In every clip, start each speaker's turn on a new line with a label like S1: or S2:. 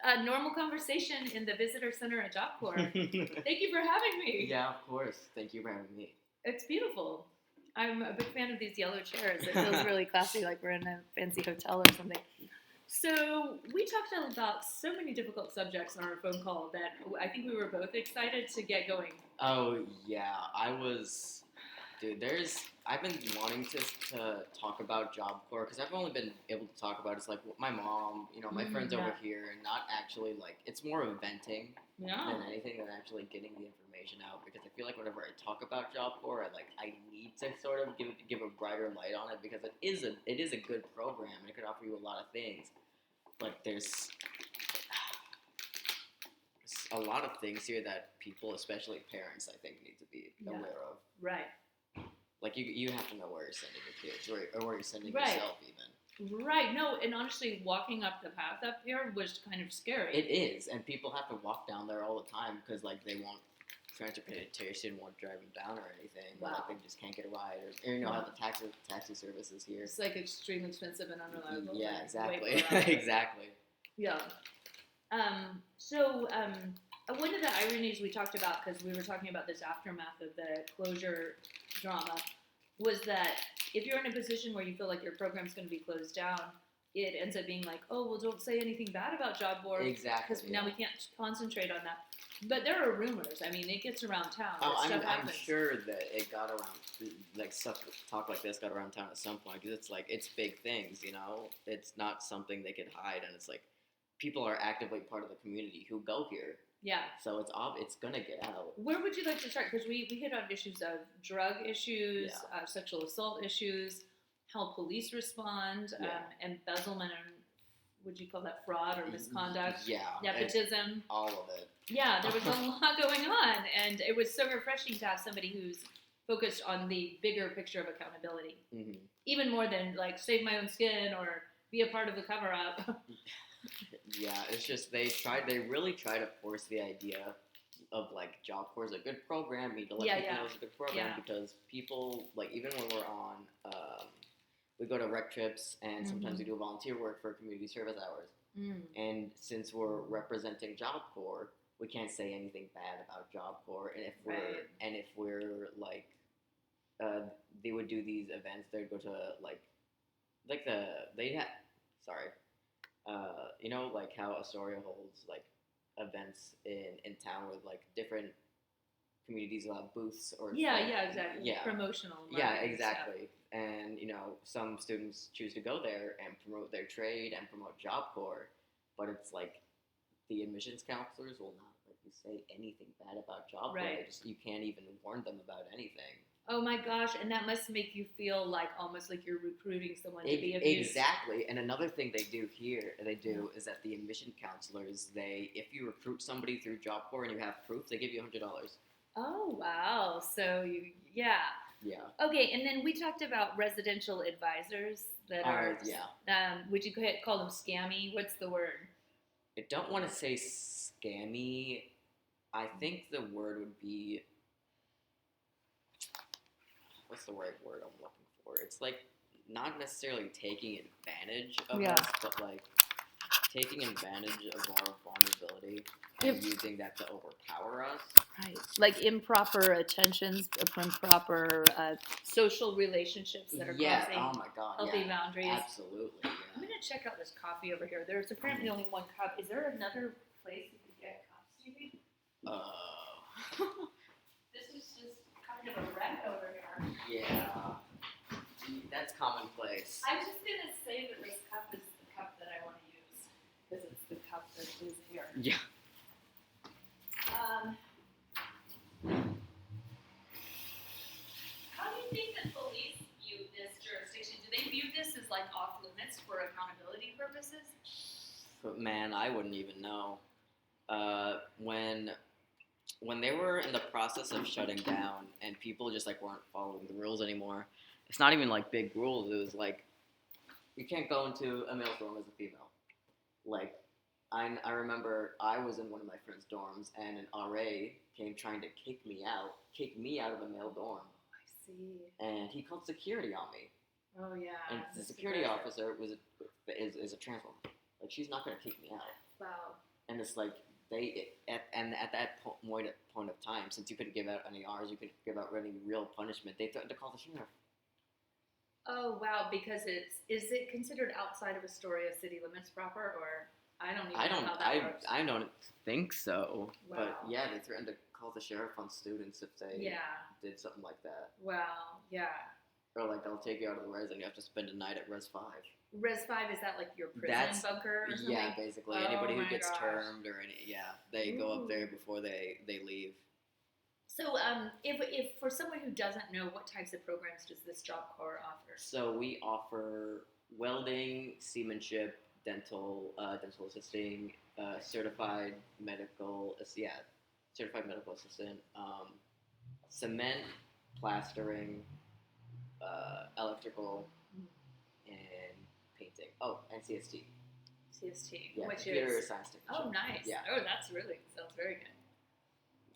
S1: a normal conversation in the visitor center at Job Corps. Thank you for having me.
S2: Yeah, of course. Thank you for having me.
S1: It's beautiful. I'm a big fan of these yellow chairs. It feels really classy, like we're in a fancy hotel or something. So we talked about so many difficult subjects on our phone call that I think we were both excited to get going.
S2: Oh yeah, I was, dude. I've been wanting to talk about Job Corps because I've only been able to talk about it's like my mom, my friends over here, and not actually like it's more of venting than anything than actually getting the information out because I feel like whenever I talk about Job Corps, I need to sort of give a brighter light on it because it is a good program and it could offer you a lot of things. But there's a lot of things here that people, especially parents, I think, need to be aware of.
S1: Right.
S2: Like, you have to know where you're sending your kids, or where you're sending yourself, even.
S1: Right. No, and honestly, walking up the path up here was kind of scary.
S2: It is, and people have to walk down there all the time because, like, they won't transportation won't drive them down or anything.
S1: Wow.
S2: Like, they just can't get a ride. Or how the taxi services here.
S1: It's, like, extremely expensive and unreliable.
S2: Yeah, exactly. Exactly.
S1: Yeah. So, one of the ironies we talked about, because we were talking about this aftermath of the closure drama, was that if you're in a position where you feel like your program's going to be closed down, it ends up being like, oh, well, don't say anything bad about Job Corps.
S2: Exactly.
S1: Because now we can't concentrate on that. But there are rumors. I mean, it gets around town.
S2: I'm sure that it got around, like, talk like this got around town at some point, because it's like, it's big things, It's not something they could hide, and it's like, people are actively part of the community who go here.
S1: Yeah.
S2: So it's going to get out.
S1: Where would you like to start? Because we hit on issues of drug issues, sexual assault issues, how police respond, embezzlement, and would you call that fraud or misconduct?
S2: Yeah.
S1: Nepotism.
S2: All of it.
S1: Yeah, there was a lot going on, and it was so refreshing to have somebody who's focused on the bigger picture of accountability.
S2: Mm-hmm.
S1: Even more than, like, save my own skin or be a part of the cover-up.
S2: Yeah, it's just they really try to force the idea of, like, Job Corps is a good program. You need to let people know it's a good program because people, like, even when we're on, we go to rec trips and sometimes we do volunteer work for community service hours. And since we're representing Job Corps, we can't say anything bad about Job Corps. And if we're like, they would do these events. They'd go to like how Astoria holds like events in town with like different communities will have booths or
S1: exactly. Yeah. Promotional.
S2: Yeah, exactly. And some students choose to go there and promote their trade and promote Job Corps, but it's like the admissions counselors will not let you say anything bad about Job Corps. You can't even warn them about anything.
S1: Oh my gosh, and that must make you feel like almost like you're recruiting someone to be abused.
S2: Exactly, and another thing they do is that the admission counselors, if you recruit somebody through Job Corps and you have proof, they give you $100.
S1: Oh, wow. So, Yeah. Okay, and then we talked about residential advisors that are, would you call them scammy? What's the word?
S2: I don't want to say scammy. I think the word would be, what's the right word I'm looking for? It's like not necessarily taking advantage of us, but like taking advantage of our vulnerability and using that to overpower us.
S1: Right. Like improper attentions, improper social relationships that are causing healthy boundaries.
S2: Absolutely. Yeah.
S1: I'm going to check out this coffee over here. There's apparently only one cup. Is there another place you could get cups, do you think? This is just kind of a wreck over here.
S2: Yeah. That's commonplace.
S1: I'm just going to say that this cup is the cup that I want to use. Because it's the cup that is here.
S2: Yeah.
S1: How do you think the police view this jurisdiction? Do they view this as like off limits for accountability purposes?
S2: But man, I wouldn't even know. When they were in the process of shutting down and people just like weren't following the rules anymore, it's not even like big rules. It was like you can't go into a male dorm as a female. Like I remember I was in one of my friend's dorms and an RA came trying to kick me out of a male dorm.
S1: I see.
S2: And he called security on me.
S1: Oh yeah.
S2: And the security officer is a trans woman. Like she's not gonna kick me out.
S1: Wow.
S2: it's like at that point of time, since you couldn't give out any R's, you couldn't give out any real punishment. They threatened to call the sheriff.
S1: Oh wow, because is it considered outside of Astoria city limits proper, or I don't even know how that works.
S2: I don't think so.
S1: Wow.
S2: But yeah, they threatened to call the sheriff on students if they did something like that.
S1: Wow. Yeah.
S2: Or like they'll take you out of the res and you have to spend a night at Res 5.
S1: Res 5, is that like your prison bunker or something?
S2: Yeah, basically.
S1: Oh
S2: Anybody who
S1: my
S2: gets
S1: gosh.
S2: termed or they go up there before they leave.
S1: So, if for someone who doesn't know, what types of programs does this Job Corps offer?
S2: So we offer welding, seamanship, dental assisting, certified medical assistant, cement, plastering, electrical, and painting. Oh, and CST.
S1: CST,
S2: Yeah,
S1: which
S2: computer
S1: is
S2: science technician.
S1: Oh, nice.
S2: Yeah.
S1: Oh, sounds very good.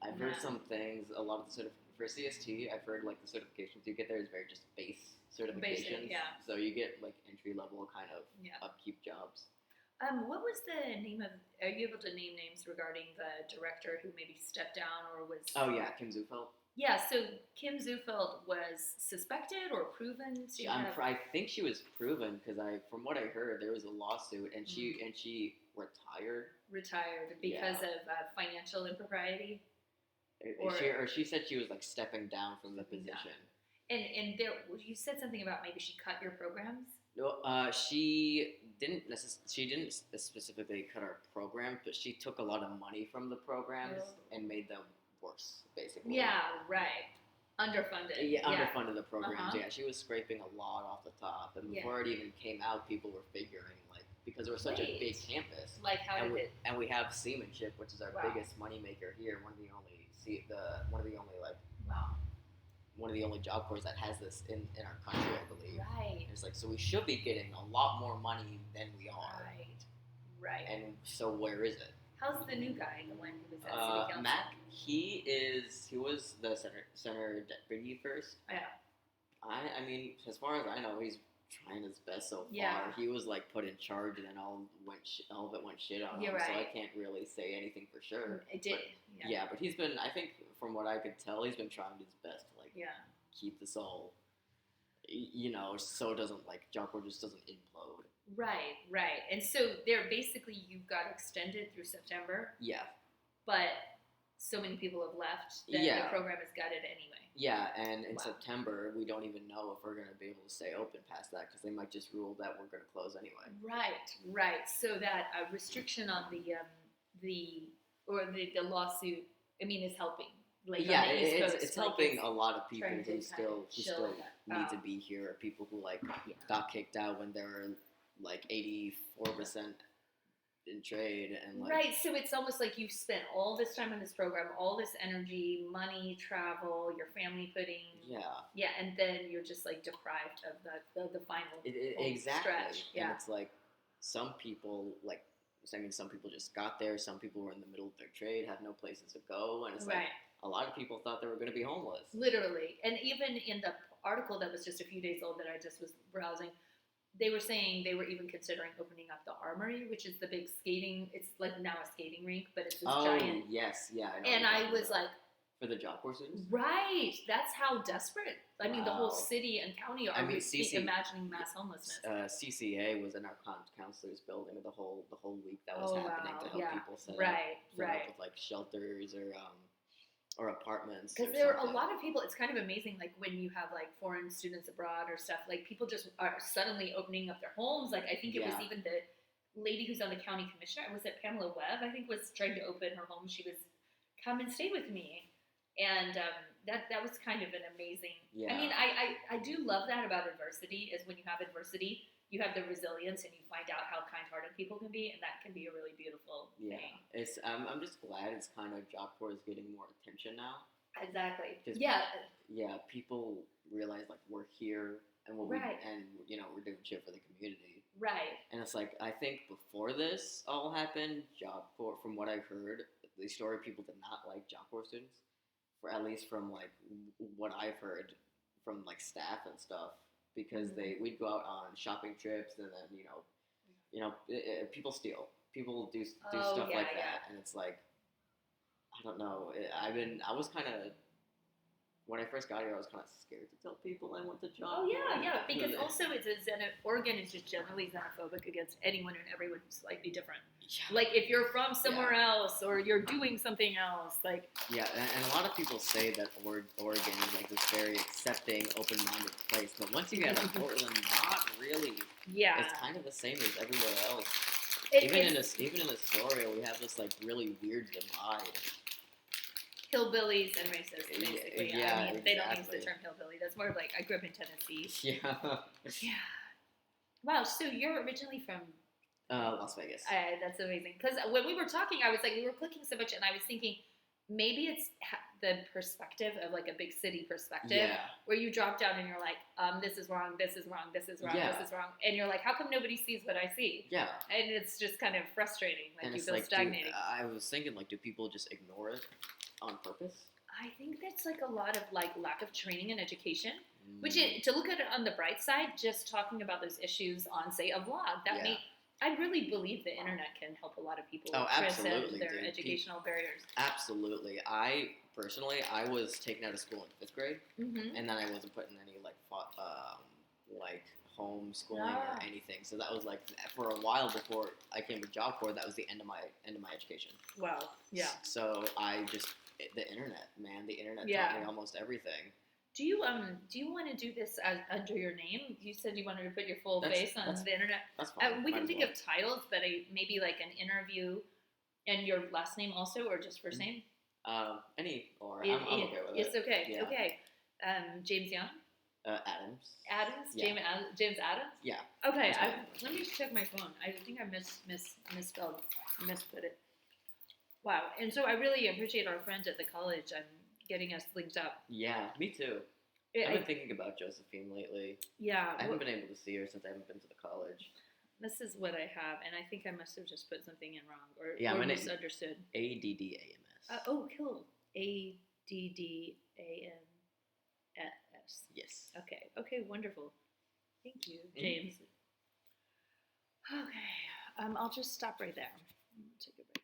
S2: I've heard some things. A lot of the for CST, I've heard like the certifications you get there is very just base certifications.
S1: Basic, yeah.
S2: So you get like entry level kind of upkeep jobs.
S1: What was the name of? Are you able to name names regarding the director who maybe stepped down or was?
S2: Oh yeah, Kim Zufeld.
S1: Yeah, so Kim Zufeld was suspected or proven to
S2: I think she was proven because from what I heard, there was a lawsuit and she retired.
S1: Retired because of financial impropriety.
S2: Or she said she was like stepping down from the position.
S1: And there, you said something about maybe she cut your programs.
S2: No, she didn't specifically cut our program, but she took a lot of money from the programs and made them worse, basically.
S1: Yeah, right. Underfunded.
S2: Yeah, underfunded the programs. Yeah, she was scraping a lot off the top, and before it even came out, people were figuring like because it was such a big campus.
S1: Like how did it?
S2: And we have seamanship, which is our biggest moneymaker here. One of the only Job Corps that has this in our country, I believe.
S1: Right.
S2: And it's like, so we should be getting a lot more money than we are.
S1: Right.
S2: And so where is it?
S1: How's the new guy, the one who was at City Council?
S2: Mac, he was the center deputy first.
S1: Yeah.
S2: I mean, as far as I know, he's trying his best so far.
S1: Yeah.
S2: He was like put in charge, and then all of it went shit on him.
S1: Right.
S2: So I can't really say anything for sure.
S1: It did.
S2: But he's been. I think from what I could tell, he's been trying his best to keep this all, so it doesn't Job Corps just doesn't implode.
S1: Right. And so they're basically you got extended through September.
S2: Yeah.
S1: But so many people have left that the program is gutted anyway.
S2: Yeah, and in September, we don't even know if we're going to be able to stay open past that because they might just rule that we're going to close anyway.
S1: Right. So that restriction on the lawsuit, is helping.
S2: It's helping a lot of people who still need to be here. People who got kicked out when they were 84% in trade and
S1: right. So it's almost like you've spent all this time on this program, all this energy, money, travel, your family putting and then you're just deprived of the final
S2: exactly
S1: stretch.
S2: And it's some people some people just got there. Some people were in the middle of their trade, had no places to go, and it's a lot of people thought they were going to be homeless. Literally.
S1: And even in the article that was just a few days old that I just was browsing, they were saying they were even considering opening up the Armory, which is the big skating. It's now a skating rink, but it's this giant.
S2: Yes, yeah. I know
S1: and I was
S2: for the Job Corps students?
S1: Right. That's how desperate. I mean, the whole city and county are imagining mass homelessness.
S2: CCA was in our counselors' building the whole week that was happening to help people set up with shelters or apartments.
S1: Because there are a lot of people. It's kind of amazing, when you have foreign students abroad or stuff. People just are suddenly opening up their homes. I think it was even the lady who's on the county commissioner. Was it Pamela Webb? I think was trying to open her home. She was come and stay with me. And that was kind of an amazing. Yeah. I do love that about adversity. Is when you have adversity, you have the resilience, and you find out how kind-hearted people can be, and that can be a really beautiful thing.
S2: It's. I'm just glad it's kind of Job Corps is getting more attention now.
S1: Exactly.
S2: Yeah. People realize we're here and we're doing shit for the community.
S1: Right.
S2: And it's I think before this all happened, Job Corps, from what I heard, the story people did not like Job Corps students. For at least from what I've heard from staff and stuff, because we'd go out on shopping trips and then people steal people do
S1: Oh,
S2: stuff
S1: yeah,
S2: like
S1: yeah.
S2: that, and it's like, I don't know. I was kind of, when I first got here, I was kind of scared to tell people I went to job.
S1: Oh yeah, because also Oregon is just generally xenophobic against anyone and everyone who's slightly different.
S2: Yeah.
S1: Like if you're from somewhere else or you're doing something else, like
S2: yeah, and a lot of people say that Oregon is like this very accepting, open-minded place, but once you get to Portland, not really.
S1: yeah,
S2: It's kind of the same as everywhere else.
S1: even
S2: Even in Astoria, we have this like really weird divide.
S1: hillbillies and racists, basically.
S2: Yeah,
S1: I mean, they don't use
S2: exactly.
S1: the term hillbilly. That's more of like I grew up in Tennessee.
S2: Yeah.
S1: Yeah. Wow. So you're originally from
S2: Las Vegas.
S1: That's amazing. Because when we were talking, I was like, we were clicking so much, and I was thinking maybe it's the perspective of like a big city perspective, where you drop down and you're like, this is wrong, this is wrong, this is wrong, this is wrong, and you're like, how come nobody sees what I see?
S2: Yeah.
S1: And it's just kind of frustrating. Like
S2: and
S1: you
S2: it's
S1: feel
S2: like,
S1: stagnating.
S2: I was thinking, like, do people just ignore it on purpose?
S1: I think that's like a lot of like lack of training and education. Which to look at it on the bright side, just talking about those issues on say a vlog, I really believe the internet can help a lot of people transcend their educational barriers.
S2: Absolutely. I was taken out of school in 5th grade, and then I wasn't put in any like homeschooling or anything. So that was like for a while before I came to Job Corps. That was the end of my education.
S1: Wow. Yeah.
S2: So the internet, man, the internet taught me almost everything.
S1: Do you want to do this under your name? You said you wanted to put your full face on the internet.
S2: That's fine.
S1: We can think of titles, but maybe like an interview and your last name also, or just first name.
S2: I'm okay with it.
S1: It's okay.
S2: Yeah.
S1: Okay. James Young.
S2: Addams.
S1: Addams.
S2: Yeah.
S1: James Addams.
S2: Yeah.
S1: Okay. Let me check my phone. I think I misput it. Wow. And so I really appreciate our friends at the college and getting us linked up.
S2: Yeah, me too. I've been thinking about Josephine lately.
S1: Yeah.
S2: I haven't been able to see her since I haven't been to the college.
S1: This is what I have, and I think I must have just put something in wrong or misunderstood.
S2: ADDAMS.
S1: Cool. ADDAMS.
S2: Yes.
S1: Okay, wonderful. Thank you, James. Okay, I'll just stop right there. Take a break.